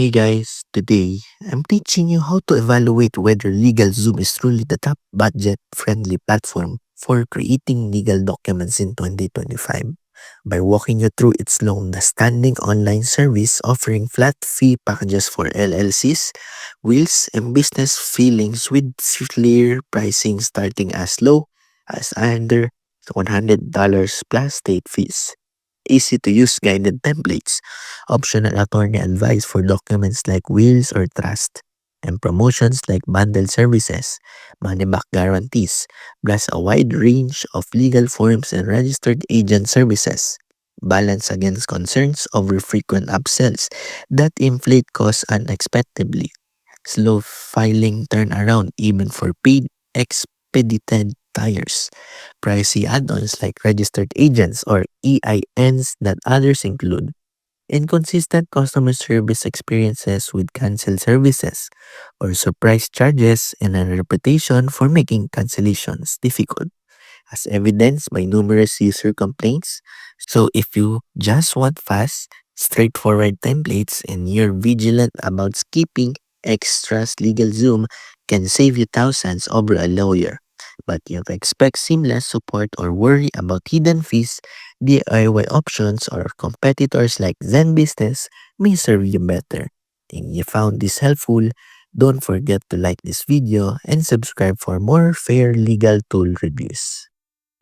Hey guys, today I'm teaching you how to evaluate whether LegalZoom is truly the top budget friendly platform for creating legal documents in 2025 by walking you through its long-standing online service offering flat fee packages for LLCs, wills, and business filings with clear pricing starting as low as under $100 plus state fees. Easy to use guided templates, optional attorney advice for documents like wills or trust, and promotions like bundle services, money back guarantees, plus a wide range of legal forms and registered agent services. Balance against concerns over frequent upsells that inflate costs unexpectedly. Slow filing turnaround even for paid expedited tires. Pricey add-ons like registered agents or EINs that others include. Inconsistent customer service experiences with cancelled services or surprise charges and a reputation for making cancellations difficult, as evidenced by numerous user complaints. So if you just want fast, straightforward templates and you're vigilant about skipping extras, LegalZoom can save you thousands over a lawyer. But if you expect seamless support or worry about hidden fees, DIY options or competitors like Zen Business may serve you better. If you found this helpful, don't forget to like this video and subscribe for more fair legal tool reviews.